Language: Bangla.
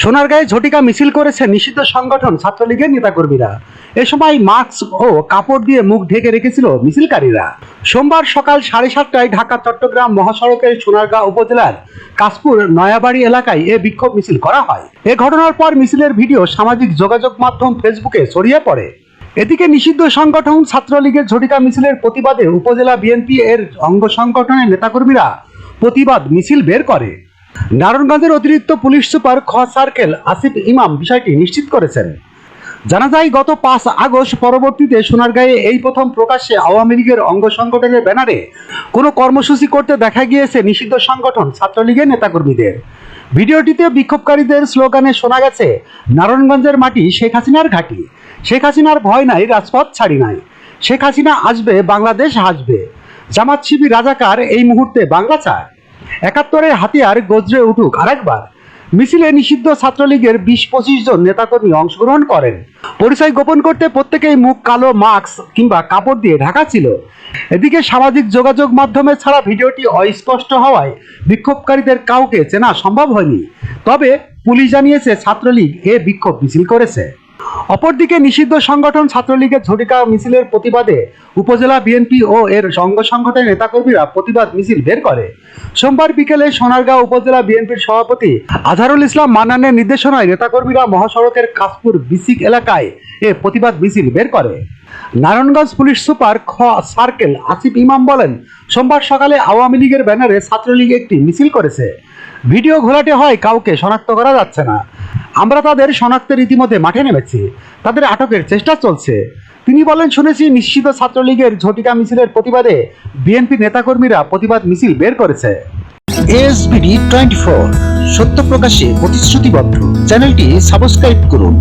সোনারগাঁয়ে ঝটিকা মিছিল করেছে নিষিদ্ধ সংগঠন ছাত্রলীগের নেতাকর্মীরা। এ সময় মাস্ক ও কাপড় দিয়ে মুখ ঢেকে রেখেছিল মিছিলকারীরা। সোমবার সকাল 7:30টায় ঢাকা চট্টগ্রাম মহাসড়কের সোনারগাঁ উপজেলার কাশপুর নয়াবাড়ি এলাকায় এ বিক্ষোভ মিছিল করা হয়। এ ঘটনার পর মিছিলের ভিডিও সামাজিক যোগাযোগ মাধ্যম ফেসবুকে ছড়িয়ে পড়ে। এদিকে নিষিদ্ধ সংগঠন ছাত্রলীগের ঝটিকা মিছিলের প্রতিবাদে উপজেলা বিএনপি এর অঙ্গ সংগঠনের নেতাকর্মীরা প্রতিবাদ মিছিল বের করে। নারায়ণগঞ্জের অতিরিক্ত পুলিশ সুপার খ সার্কেল আসিফ ইমাম বিষয়টি নিশ্চিত করেছেন। জানা যায়, গত 5 আগস্ট পরবর্তীতে সোনারগাঁয়ে এই প্রথম প্রকাশ্যে আওয়ামী লীগের অঙ্গ সংগঠনের ব্যানারে কোনো কর্মসূচি করতে দেখা গিয়েছে নিষিদ্ধ সংগঠন ছাত্রলীগের নেতাকর্মীদের। ভিডিওটিতে বিক্ষোভকারীদের স্লোগানে শোনা গেছে, নারায়ণগঞ্জের মাটি শেখ হাসিনার ঘাঁটি, শেখ হাসিনার ভয় নাই, রাজপথ ছাড়ি নাই, শেখ হাসিনা আসবে, বাংলাদেশ হাসবে, জামাত শিবির রাজাকার, এই মুহূর্তে বাংলা চায়, 71-এর হাতিয়ার গজরে উঠুক আরেকবার। মিছিলে নিষিদ্ধ ছাত্রলীগের 20-25 জন নেতাকর্মী অংশগ্রহণ করেন। পরিচয় গোপন করতে প্রত্যেকেই মুখ কালো মাস্ক কিংবা কাপড় দিয়ে ঢাকা ছিল। এদিকে সামাজিক যোগাযোগ মাধ্যমে ছাড়া ভিডিওটি অস্পষ্ট হওয়ায় বিক্ষোভকারীদের কাউকে চেনা সম্ভব হয়নি। তবে পুলিশ জানিয়েছে ছাত্রলীগ এ বিক্ষোভ মিছিল করেছে। অপরদিকে নিষিদ্ধ সংগঠন ছাত্রলীগের ঝটিকা মিছিলের প্রতিবাদে উপজেলা বিএনপি ও এর অঙ্গ সংগঠনের নেতাকর্মীরা প্রতিবাদ মিছিল বের করে। সোমবার বিকেলে সোনারগাঁও উপজেলা বিএনপির সভাপতি আজহারুল ইসলাম মান্নানের নির্দেশনায় নেতাকর্মীরা মহাসড়কের কাশপুর বিসিক এলাকায় এ প্রতিবাদ মিছিল বের করে। নারায়ণগঞ্জ পুলিশ সুপার খ সার্কেল আসিফ ইমাম বলেন, সোমবার সকালে আওয়ামী লীগের ব্যানারে ছাত্রলীগ একটি মিছিল করেছে। ভিডিও ঘোলাটে হয় কাউকে শনাক্ত করা যাচ্ছে না। আমরা তাদের শনাক্তের ইতিমধ্যে মাঠে নেমেছি, তাদের আটকের চেষ্টা চলছে। তিনি বলেন, শুনেছি নিষিদ্ধ ছাত্রলীগের ঝটিকা মিছিলের প্রতিবাদে বিএনপি নেতাকর্মীরা প্রতিবাদ মিছিল বের করেছে। এসবিডি 24 সত্য প্রকাশে প্রতিশ্রুতিবদ্ধ। চ্যানেলটি সাবস্ক্রাইব করুন।